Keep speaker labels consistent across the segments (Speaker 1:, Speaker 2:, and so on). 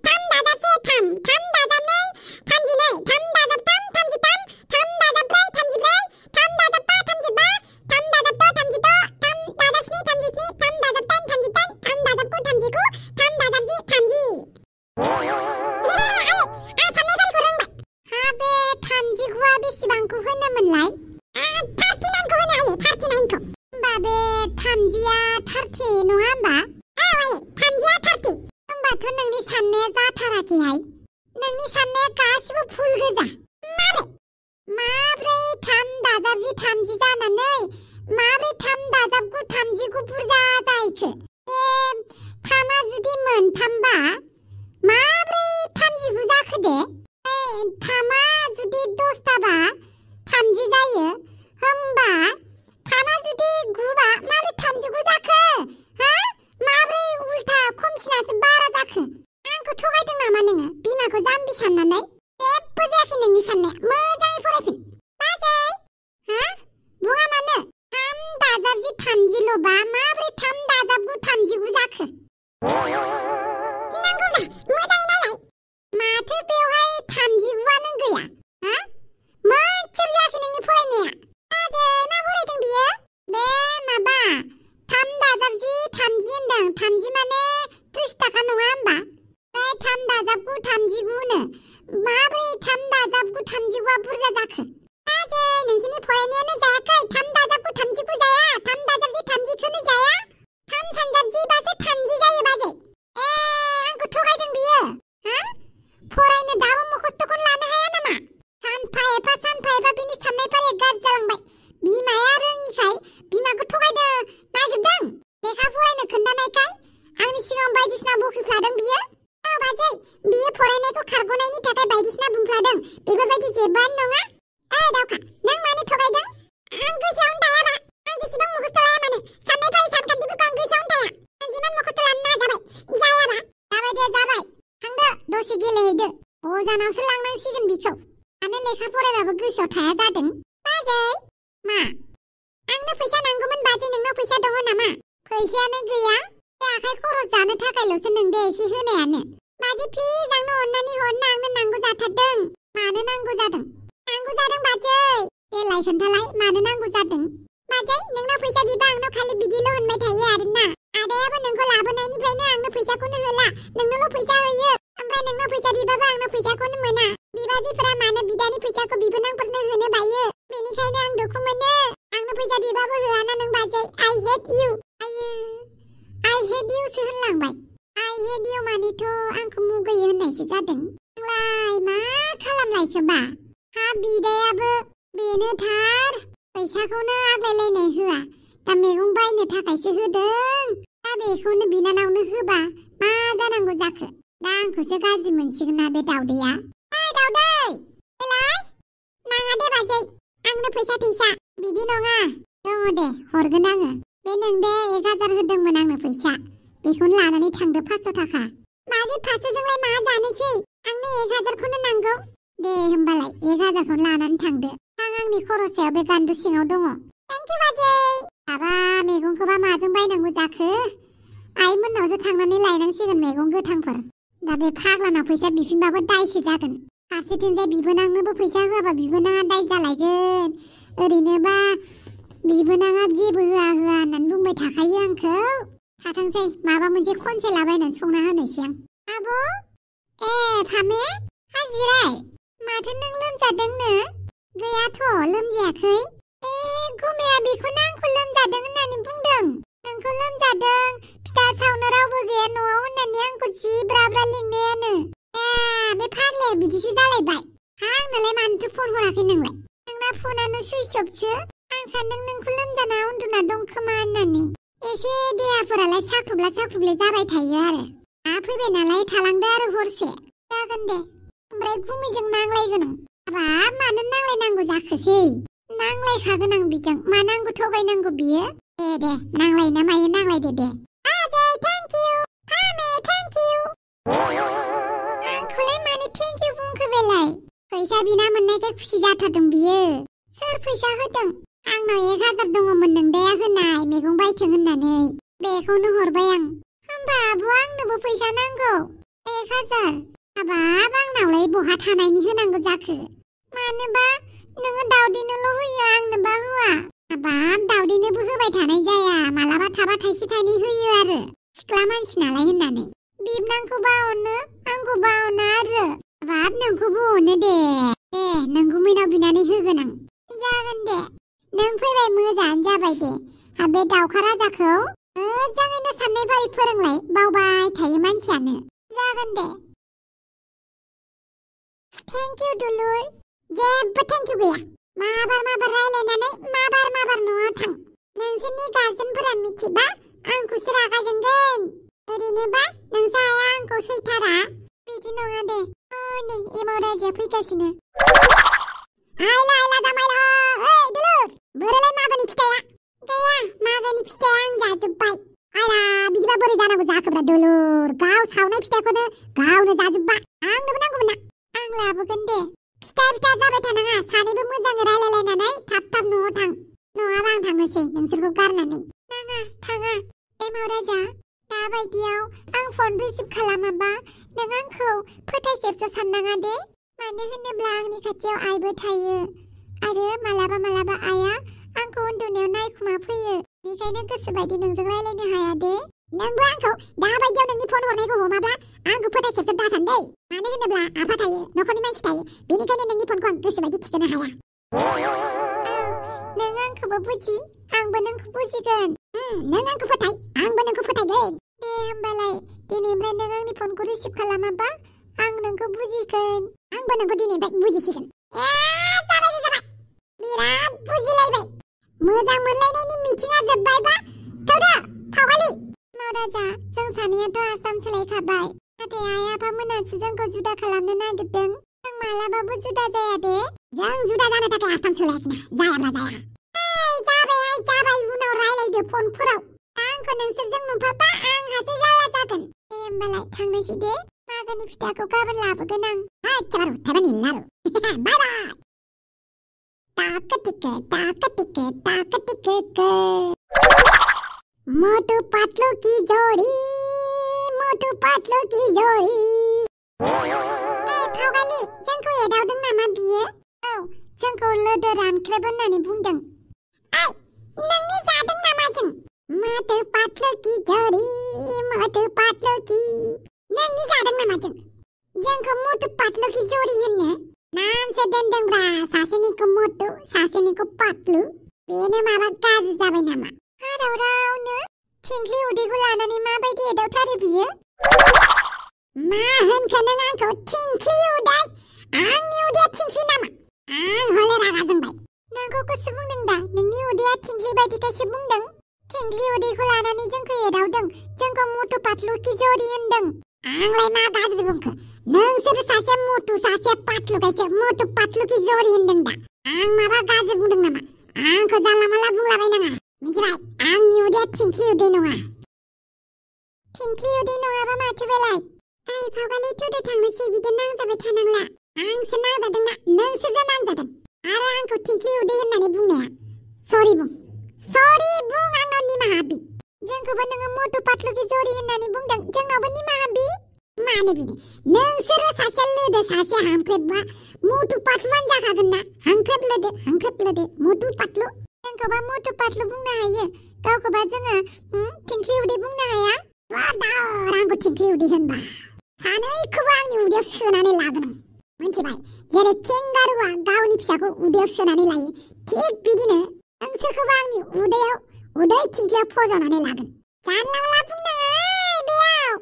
Speaker 1: थाम दाजाबसे थाम दाजाबनै थामजिनै थाम दाजाबथाम थामजिथाम थाम दाजाबब्रै थामजिब्रै थाम दाजाबबा थामजिबा थाम दाजाबद' थामजिद' थाम दाजाबस्नि थामजिस्नि थाम दाजाबदाइन थामजिदाइन थाम दाजाबगु थामजिगु थाम दाजाबजि थामजि। आं साननाय फारिखौ रोंबाय। हाबे 39आ बेसेबांखौ होनोमोनलाय? 39खौ होनो हायो, 39खौ। होमबा बे 30आ 30 नङा होमबा? औ आयै, 30आ 30। होमबाथ' नोंनि साननाया जाथाराखैहाय। नोंनि साननाया गासिबो फुल गोजा। माब्रै 3 दाजाबजि 30 जानानै माब्रै 3 दाजाबगु 30 बुरजा जाहैखो? थामआ जुदि मोनथामबा माब्रै 39 जाखो दे? थामआ जुदि 10थाबा 30 जायो। होमबा थामआ जुदि 9बा माब्रै 39 जाखो? हा? माब्रै उल्था खमसिनासो बारा जाखो? आंखौ थगायदों नामा नोङो? बिमाखौ जाम्बि साननानै? जेबो जायाखै नोंनि साननाया। मोजाङै फरायफिन। बाजै, हा? बुङा मानो? 3 दाजाबजि 30ल'बा माब्रै 3 दाजाबगु 39 जाखो? नंगौ दा, मोजाङै नायलाय। माथो बेवहाय 39आनो गैया? हा? मोनसेबो जायाखै नोंनि फरायनाया। बाजै, मा फरायदों बियो? बे माबा 3 दाजाबजि 30 होनदों। 30 माने 30 थाखा नङा होमबा? बे 3 दाजाबगु 39नो माब्रै 3 दाजाबगु 39आ बुरजा जाखो? बाजै, नोंसिनि फरायनायानो जायाखै। 3 दाजाबगु 39 जाया, 3 दाजाबजि 30खौनो जाया। 3 सानजाबजिबासो 30 जायो बाजै। आंखौ थगायदों बियो। हा? फरायनो दाबो मुखस्थ'खौनो लानो हाया नामा? सानफा एफा बिनि साननाय फारिया गाज्रि जालांबाय। बिमाया रोङिखाय बिमाखौ थगायनो नागिरदों। लेखा फरायनो खोन्थानायखाय आंनि सिगाङाव बायदिसिना बखिफ्लादों बियो। औ बाजै, बियो फरायनायखौ खारग'नायनि थाखाय बायदिसिना बुंफ्लादों। बेफोरबायदि जेबोआनो नङा। ओइ दावखा, नों मानो थगायदों? आं गोसोआवनो थायाबा। आं जेसेबां मुखस्थ' लाया मानो, साननाय फारि सानखान्थिफोरखौ आं गोसोआवनो थाया। आं जिमान मुखस्थ' लानो नाजाबाय। जायाबा? जाबाय दे जाबाय। थांदो, दसे गेलेहैदो। अजानावसो लांनांसिगोन बिखौ। मानो लेखा फरायबाबो गोसोआव थाया जादों? बाजै, मा? आंनो फैसा नांगौमोन बाजै, नोंनाव फैसा दङ नामा? फैसायानो गैया। बे आखाइ खरस जानो थाखायल'सो नोंदो एसे होनायानो। बाजै प्लिज आंनो अननानै हरना, आंनो नांगौ जाथारदों। मानो नांगौ जादों? नांगौ जादों बाजै। देलाय खोन्थालाय, मानो नांगौ जादों? बाजै, नोंनाव फैसा बिबा आंनाव खालि बिदिल' होनबाय थायो आरोना। आदायाबो नोंखौ लाबोनायनिफ्रायनो आंनो फैसाखौनो होला। नोंनोल' फैसा होयो। ओमफ्राय नोंनाव फैसा बिबाबो आंनाव फैसाखौनो मोना। बिबाजैफोरा मानो बिदानि फैसाखौ बिबोनांफोरनो होनो बायो? बेनिखायनो आं दुखु मोनो। आंनो फैसा बिबाबो होआना नों बाजै। आइ हेट इउ। आइ हेट इउसो होनलांबाय। आइ हेट इउ मानेथ' आंखौ मुगैयो होननायसो जादों। आंलाय मा खालामलायखोबा? हा बिदायाबो बेनोथार। फैसाखौनो आग्लायलायनाय होआ। दा मैगं बायनो थाखायसो होदों। दा बेखौनो बिनानावनो होबा मा जानांगौ जाखो? दा आंखौसो गाज्रि मोनसिगोन ना बे दावदैया। ओइ दावदै, देलाय। नाङा दे बाजै, आंनो फैसा थैसा। बिदि नङा। दङ दे, हरगोन आङो। बे नोंदे 1000 होदोंमोन आंनो फैसा। बेखौनो लानानै थांदो 500 थाखा। बाजै 500जोंलाय मा जानोसै? आंनो 1000खौनो नांगौ। दे होमबालाय 1000खौनो लानानै थांदो। आं आंनि खरसायाव बे गान्दु सिङाव दङ। थेंक इउ बाजै। माबा मैगंखौबा माजों बायनांगौ जाखो? आइमोननावसो थांनानै लायनांसिगोन मैगं गोथांफोर। दा बे फाग्लानाव फैसा बिफिनबाबो दायसो जागोन। फारसेथिंजाय बिबोनांनोबो फैसा होआबा बिबोनाङा दाय जालायगोन। ओरैनोबा बिबोनाङा जेबो होआ होननानै बुंबाय थाखायो आंखौ। थाथोंसै, माबा मोनसे खनसे लाबायनानै संना होनोसै आं। आब'? फामे? हाजिराय? माथो नों लोमजादोंनो? गैयाथ', लोमजायाखै। गुमैया बेखौनो आंखौ लोमजादों होननानै बुंदों। नोंखौ लोमजादों, फिथा सावनो रावबो गैया न'आव होननानै आंखौ जि ब्रा लिंनायानो। बे फाग्लाया बिदिसो जालायबाय। आंनोलाय मानोथो फन हराखै नोंलाय? नोंना फनानो सुइच अफसो। आं सानदों नोंखौ लोमजाना उन्दुना दं खोमा होननानै। एसे देहाफोरालाय साख्रुबले जाबाय थायो आरो। फैबाय नालाय थालांदो आरो हरसे। जागोन दे। ओमफ्राय गुमैजों नांलायगोन आं। हाबाब, मानो नांलायनांगौ जाखोसै? नांलायखागोन आं बिजों। मा नांगौ थगायनांगौ बियो? दे नांलाय ना मायो नांलायदो दे। बाजै थेंक इउ। फामे थेंक इउ। आंखौलाय मानो थेंक इउ बुंखो बेलाय? फैसा बिना मोननायखाय खुसि जाथारदों बियो। सोर फैसा होदों? आंनाव 1000 दङमोन नोंदाया होनाय मैगं बायथों होननानै। बेखौनो हरबाय आं। होमबा आब'आ आंनोबो फैसा नांगौ। 10,000 हाबाब आंनावलाय बहा थानायनि होनांगौ जाखो मानोबा नोङो दाउदैनोल' होयो आंनोबा होआ हाबाब दाउदैनोबो होबाय थानाय जाया मालाबा थाबा थाइसे थाइनै होयो आरो सिख्ला मानसि नालाय होननानै बिबनांखौबा अनो आंखौबा अना आरो हाबाब नोंखौबो अनो दे नोंखौ मैनाव बिनानै होगोन आं जागोन दे नों फैबाय मोजाङानो जाबाय दे बे दाउखा राजाखौ मोजाङैनो साननाय फारि फोरोंलाय बावबाय थायो मानसियानो जागोन दे थेंक इउ दुलुर जेबो थेंक इउ गैया माबार रायलायनानै माबार न'आव थां नोंसोरनि गार्जेनफोरा मिथिबा आंखौसो रागा जोंगोन ओरैनोबा नोंसा आइया आंखौ सैथारा बिदि नङा दे नै एमाव राजाया फैगासिनो आइला जामाइला ओइ दुलुर बोरैलाय मागोनि फिथाइया गैया मागोनि फिथाइया आं जाजोब्बाय आइला बिदिबा बोरै जानांगौ जाखोब्रा दुलुर गाव सावनाय फिथाइखौनो गावनो जाजोब्बा आंनोबो नांगौमोन ना आं लाबोगोन दे फिथा जाबाय थानाङा सानैबो मोजाङै रायलायलायनानै थाब न'आव थां नङाबा आं थांनोसै नोंसोरखौ गारनानै थाङा एमाव राजा दाबायदियाव आं फन रिसिभ खालामाबा नों आंखौ फोथायखेबस' साननाङा दे मानो होनोब्ला आंनि खाथियाव आइबो थायो आरो मालाबा आइया आंखौ उन्दुनायाव नायखुमा फैयो बेनिखायनो गोसोबायदि नोंजों रायलायनो हाया दे नोंबो आंखौ दाबायदियाव नोंनि फन हरनायखौ हमाब्ला आंखौ फोथायखेबस' दासान दै मानो होनोब्ला आफा थायो न'खरनि मानसि थायो बेनिखायनो नोंनि फनखौ आं गोसोबायदि थिखोनो हाया नों आंखौबो बुजि आंबो नोंखौ बुजिगोन नों आंखौ फोथाय आंबो नोंखौ फोथायगोन दे होमबालाय दिनैनिफ्राय नों आंनि फनखौ रिसिभ खालामाबा आं नोंखौ बुजिगोन आंबो नोंखौ दिनैनिफ्राय बुजिसिगोन जाबाय बिराद बुजिलायबाय मोजां मोनलायनायनि मिथिङा जोब्बायबा थौदो फावगालि महाराजा जों सानैयाथ' आसाम सोलायखाबाय नाथाय आइ आफा मोनासो जोंखौ जुदा खालामनो नागिरदों जों मालाबाबो जुदा जाया दे जों जुदा जानो थाखाय आसाम सोलायाखैना जायाब्ला जाया जाबाय उनाव रायलायदो फनफोराव आंखौ नोंसोरजों नुफाबा आंहासो जारला जागोन दे होमबालाय थांनोसै दे मागोनि फिथाखौ गाबोन लाबोगोन आं बाय बाय मोटू पतलू की जोड़ी फावगालि जोंखौ एदावदों नामा बियो जोंखौ लोदो रानख्रेब होननानै बुंदों नोंनि जादों नामा जों मोटू पतलू की जोड़ी नोंनि जादों नामा जोंखौ मोटू पतलू की जोड़ी होननो नामसो दोनदोंब्रा सासेनिखौ मोटू सासेनिखौ पतलू बेनो माबा गाज्रि जाबाय नामा हारावरावनो थिंख्लि उदैखौ लानानै माबायदि एदावथारो बियो मा होनखो नों आंखौ थिंख्लि उदै आंनि उदैया थिंख्लि नामा आं हले रागा जोंबाय नोंखौसो बुंदों दा नोंनि उदैया थिंख्लि बायदिखायसो बुंदों थिंख्लि उदैखौ लानानै जोंखौ एदावदों जोंखौ मोटू पतलू की जोड़ी होनदों आंलाय मा गाज्रि बुंखो नोंसोर सासे मोटू सासे पतलूखायसो मोटू पतलू की जोड़ी होनदों दा आं माबा गाज्रि बुंदों नामा आंखौ जानला मानला बुंलाबायनाङा मिथिबाय आंनि उदैया थिंख्लि उदै नङा थिंख्लि उदै नङाबा माथो बेलाय फावगालि थौदो थांनोसै बिदि नांजाबाय थानांला आंसो नांजादोंना नोंसोरसो नांजादों आरो आंखौ थिंख्लि उदै होननानै बुंनाया सरि बुं आंनाव निमाहा बि जोंखौबो नोङो मोटू पतलू की जोड़ी होननानै बुंदों जोंनावबो निमाहा बि मानो बिनो नोंसोरो सासे लोदो सासे हांख्रेबबा मोटू पतलूआनो जाखागोन ना हांख्रेब लोदो मोटू पतलू जोंखौबा मोटू पतलू बुंनो हायो गावखौबा जोङो थिंख्लि उदै बुंनो हाया आंखौ थिंख्लि उदै होनबा सानैखौबो आंनि उदैयाव सोनानै लागोन मिथिबाय जेरै केंगारुआ गावनि फिसाखौ उदैयाव सोनानै लायो थिग बिदिनो नोंसोरखौबो आंनि उदै थिंख्लियाव फज'नानै लागोन जानला मानला बुंनाङा बेयाव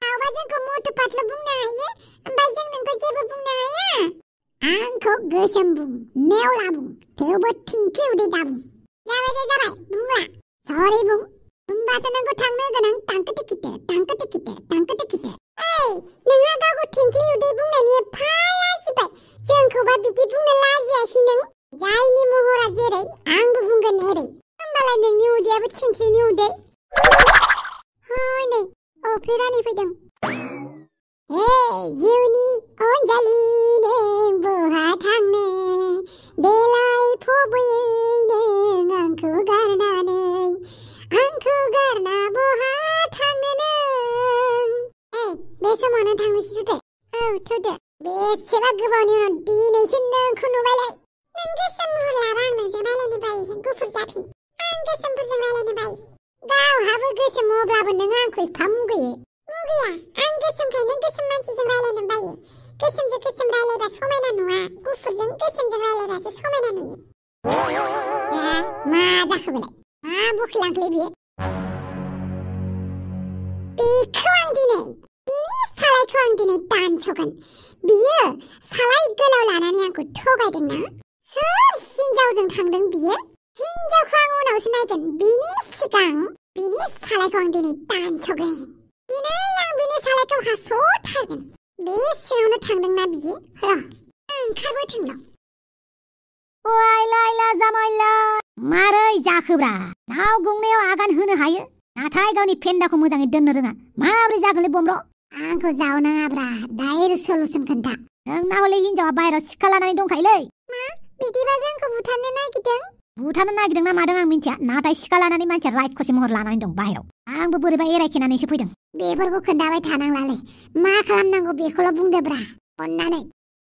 Speaker 1: गावबा जोंखौ मोटू पतलू बुंनो हायो ओमफ्राय जों नोंखौ जेबो बुंनो हाया आंखौ गोसोम बुं नेवला बुं थेवबो थिंख्लि उदै दाबुं जाबाय बुंला सरि बुं होमबासो नोंखौ थांनो गोनां टांको टिकिट नोंहा गावखौ थिंख्लि उदै बुंनायनि एफा लाजिबाय जोंखौबा बिदि बुंनो लाजियासै नों जायनि महरा जेरै आंबो बुंगोन एरै होमबालाय नोंनि उदैयाबो थिंख्लिनि उदै नै अफ्रि रानि फैदों जिउनि अनजालि नों बहा थांनो देलाय फबोयै नों आंखौ गारना बहा थांनो नों बे समावनो थांनोसै थुदो। औ थुदो। बेसेबा गोबावनि उनाव दिनैसो नोंखौ नुबायलाय। नों गोसोम महर लाबा आं नोंजों रायलायनो बायो, गुफुर जाफिन। आं गोसोमफोरजों रायलायनो बायो। गावहाबो गोसोम अब्लाबो नों आंखौ एफा मुगैयो। मुगैया, आं गोसोमखायनो गोसोम मानसिजों रायलायनो बायो। गोसोमजों गोसोम रायलायबा समायना नुवा, गुफुरजों गोसोमजों रायलायबासो समायना नुयो। मा जाखो बेलाय? मा बखिलांखोलै बियो? बेखौ आं दिनै, बिनि सालायखौ आं दिनै दानस'गोन। बियो सालाय गोलाव लानानै आंखौ थगायदोंना? सोर हिनजावजों थांदों बियो? हिनजावखौ आं उनावसो नायगोन। बिनि सिगां बिनि सालायखौ आं दिनै दानस'गोन। दिनै आं बिनि सालायखौ हास'थारगोन। बे सिङावनो थांदोंना बियो? र' ओंखारबोथोंल'।
Speaker 2: लायला जामायला मारै जाखोब्रा? नाव गंनायाव आगान होनो हायो, नाथाय गावनि फेन्दाखौ मोजाङै दोननो रोङा। माब्रै जागोनलै बमब्र'?
Speaker 1: आंखौ जावनाङाब्रा, डाइरेक्ट सलुसन खोन्था।
Speaker 2: नोंना हले हिनजावा बाहेरायाव सिखा लानानै दंखायोलै।
Speaker 1: मा? बिदिबा जोंखौ बुथारनो नागिरदों?
Speaker 2: बुथारनो नागिरदों ना मादों आं मिन्थिया, नाथाय सिखा लानानै मानसिया रायखसि महर लानानै दं बाहेरायाव। आंबो बोरैबा एरायखेनानैसो फैदों।
Speaker 1: बेफोरखौ खोन्थाबाय थानांलालै, मा खालामनांगौ बेखौल' बुंदोब्रा अननानै।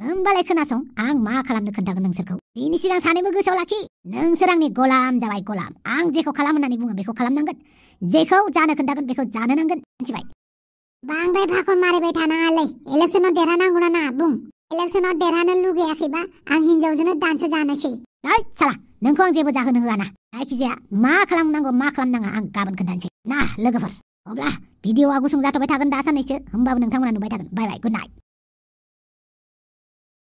Speaker 2: होमबालाय खोनासं, आं मा खालामनो खोन्थागोन नोंसोरखौ। बेनि सिगां सानैबो गोसोआव लाखि, नोंसोर आंनि गलाम जाबाय, गलाम। आं जेखौ खालाम होननानै बुङो बेखौ खालामनांगोन, जेखौ जानो खोन्थागोन बेखौ जानो नांगोन, मिथिबाय?
Speaker 1: बांद्राय भाखन मारिबाय थानाङालै। इलेक्सनाव देरहानांगौ ना नाङा बुं। इलेक्सनाव देरहानो लुगैयाखैबा आं हिनजावजोंनो दानसो जानोसै।
Speaker 2: नै साला, नोंखौ आं जेबो जाहोनो होआ ना। जायखिजाया मा खालामनांगौ मा खालामनाङा आं गाबोन खोन्थानोसै ना लोगोफोर। अब्ला भिडिअआ गुसुं जाथ'बाय थागोन दा साननैसो, होमबाबो नोंथांमोना नुबाय थागोन। बाय बाय, गुड नाइट।